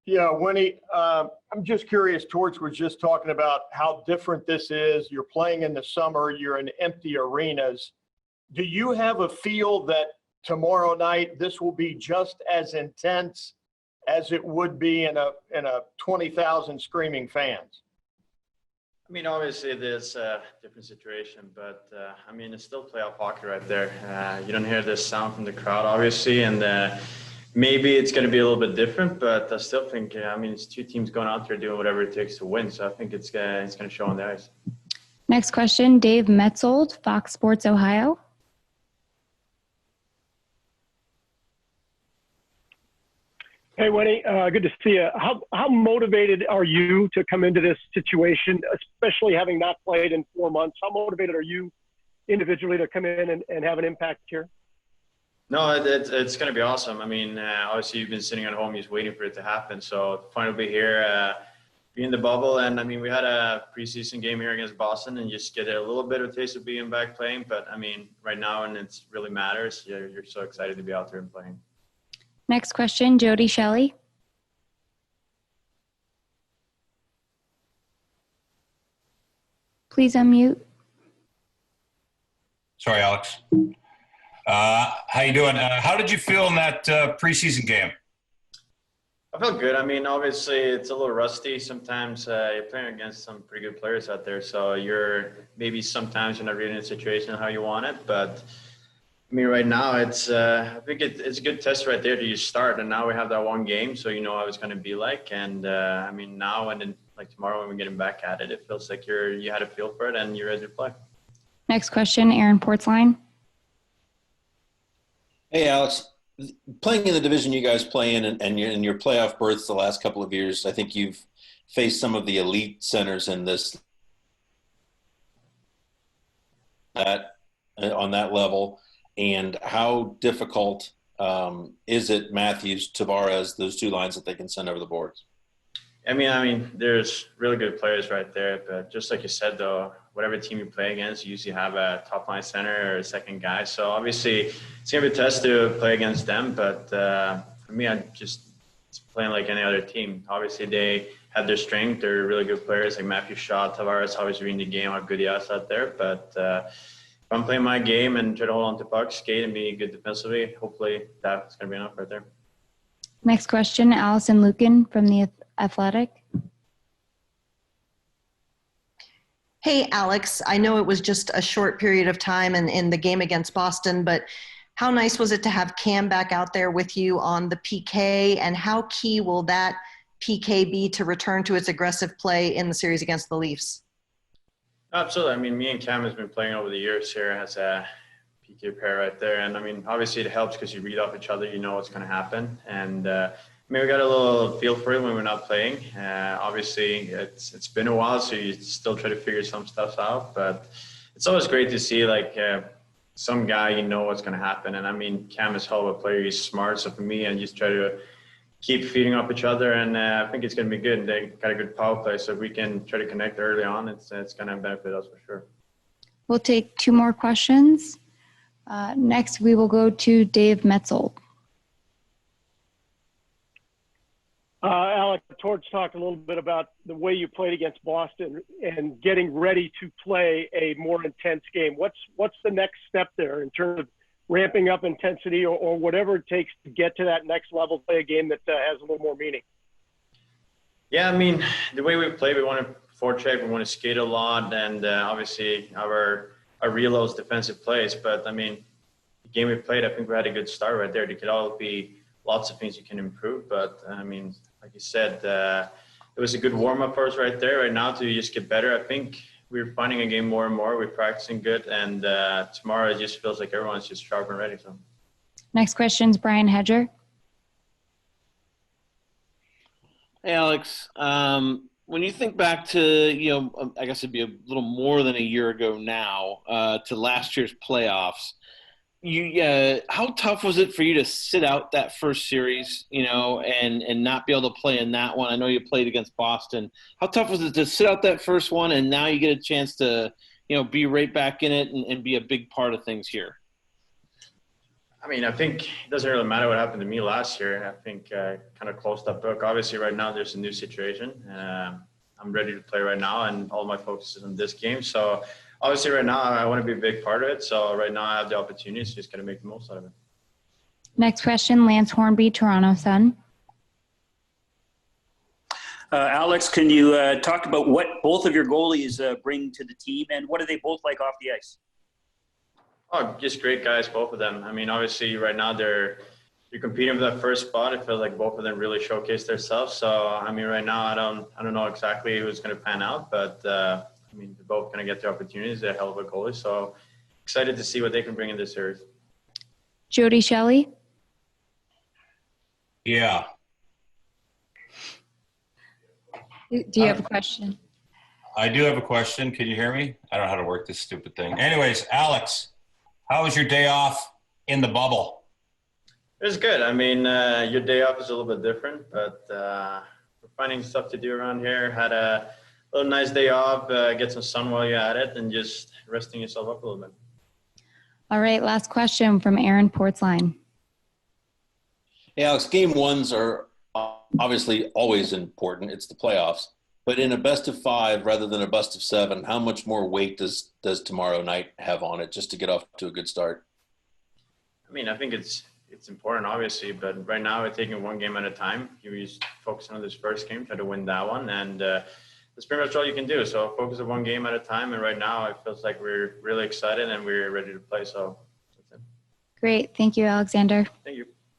Yeah, Winnie, I'm just curious. Torch was just talking about how different this is. You're playing in the summer, you're in empty arenas. Do you have a feel that tomorrow night this will be just as intense as it would be in a 20,000 screaming fans? I mean, obviously there's a different situation, but I mean, it's still playoff hockey right there. You don't hear the sound from the crowd, obviously, and maybe it's going to be a little bit different, but I still think, I mean, it's two teams going out there doing whatever it takes to win, so I think it's going to show on the ice. Next question, Dave Metzold, Fox Sports Ohio. Hey, Winnie, good to see you. How motivated are you to come into this situation, especially having not played in 4 months? How motivated are you individually to come in and have an impact here? No, it's going to be awesome. I mean, obviously you've been sitting at home just waiting for it to happen. So finally be here, be in the bubble. And I mean, we had a preseason game here against Boston and just get a little bit of a taste of being back playing. But I mean, right now, and it really matters, you're so excited to be out there and playing. Next question, Jody Shelley. Please unmute. Sorry, Alex. How you doing? How did you feel in that preseason game? I felt good. I mean, obviously it's a little rusty. Sometimes you're playing against some pretty good players out there. So sometimes you're not really in a situation how you want it. But I mean, right now I think it's a good test right there to just start. And now we have that one game, so you know how it's going to be like. And I mean, now and then like tomorrow when we're getting back at it, it feels like you had a feel for it and you're ready to play. Next question, Aaron Portzline. Hey, Alex. Playing in the division you guys play in and in your playoff berths the last couple of years, I think you've faced some of the elite centers in this on that level. And how difficult is it, Matthews, Tavares, those two lines that they can send over the boards? I mean, there's really good players right there. But just like you said, though, whatever team you play against, you usually have a top line center or a second guy. So obviously it's going to be a test to play against them. But for me, it's playing like any other team. Obviously they have their strength. They're really good players like Matthew Shaw, Tavares, obviously reading the game, how good he is out there. But if I'm playing my game and try to hold on to pucks, skate, and be good defensively, hopefully that's going to be enough right there. Next question, Allison Lukin from The Athletic. Hey, Alex, I know it was just a short period of time in the game against Boston, but how nice was it to have Cam back out there with you on the PK, and how key will that PK be to return to its aggressive play in the series against the Leafs? Absolutely. I mean, me and Cam has been playing over the years here as a PK pair right there. And I mean, obviously it helps because you read off each other, you know what's going to happen. And I mean, we got a little feel for it when we're not playing. Obviously it's been a while, so you still try to figure some stuff out, but it's always great to see like some guy, you know what's going to happen. And I mean, Cam is a hell of a player. He's smart. So for me, I just try to keep feeding off each other, and I think it's going to be good. They got a good power play, so if we can try to connect early on, it's going to benefit us for sure. We'll take two more questions. Next, we will go to Dave Metzold. Alex, Torch talked a little bit about the way you played against Boston and getting ready to play a more intense game. What's the next step there in terms of ramping up intensity or whatever it takes to get to that next level, play a game that has a little more meaning? Yeah, I mean, the way we play, we want to forecheck, we want to skate a lot, and obviously our real defensive plays. But I mean, the game we played, I think we had a good start right there. There could all be lots of things you can improve, but I mean, like you said, it was a good warm-up for us right there. Right now to just get better, I think we're finding a game more and more. We're practicing good, and tomorrow it just feels like everyone's just sharp and ready. So, next question is Brian Hedger. Hey, Alex. When you think back to, I guess it'd be a little more than a year ago now, to last year's playoffs, how tough was it for you to sit out that first series, and not be able to play in that one? I know you played against Boston. How tough was it to sit out that first one and now you get a chance to, be right back in it and be a big part of things here? I mean, I think it doesn't really matter what happened to me last year. I think kind of closed that book. Obviously, right now there's a new situation. I'm ready to play right now, and all my focus is on this game. So obviously, right now I want to be a big part of it. So right now I have the opportunity, so just got to make the most out of it. Next question, Lance Hornby, Toronto Sun. Alex, can you talk about what both of your goalies bring to the team, and what are they both like off the ice? Oh, just great guys, both of them. I mean, obviously, right now you're competing for that first spot. I feel like both of them really showcased themselves. So, I mean, right now I don't know exactly who's going to pan out, but I mean, they're both going to get the opportunities. They're a hell of a goalie. So, excited to see what they can bring in this series. Jody Shelley. Yeah. Do you have a question? I do have a question. Can you hear me? I don't know how to work this stupid thing. Anyways, Alex, how was your day off in the bubble? It was good. I mean, your day off is a little bit different, but we're finding stuff to do around here. Had a little nice day off, get some sun while you're at it, and just resting yourself up a little bit. All right, last question from Aaron Portsline. Hey, Alex, game ones are obviously always important. It's the playoffs. But in a best of 5 rather than a best of 7, how much more weight does tomorrow night have on it just to get off to a good start? I mean, I think it's important, obviously, but right now we're taking one game at a time. You just focus on this first game, try to win that one, and that's pretty much all you can do. So focus on one game at a time, and right now it feels like we're really excited and we're ready to play. So that's it. Great. Thank you, Alexander. Thank you.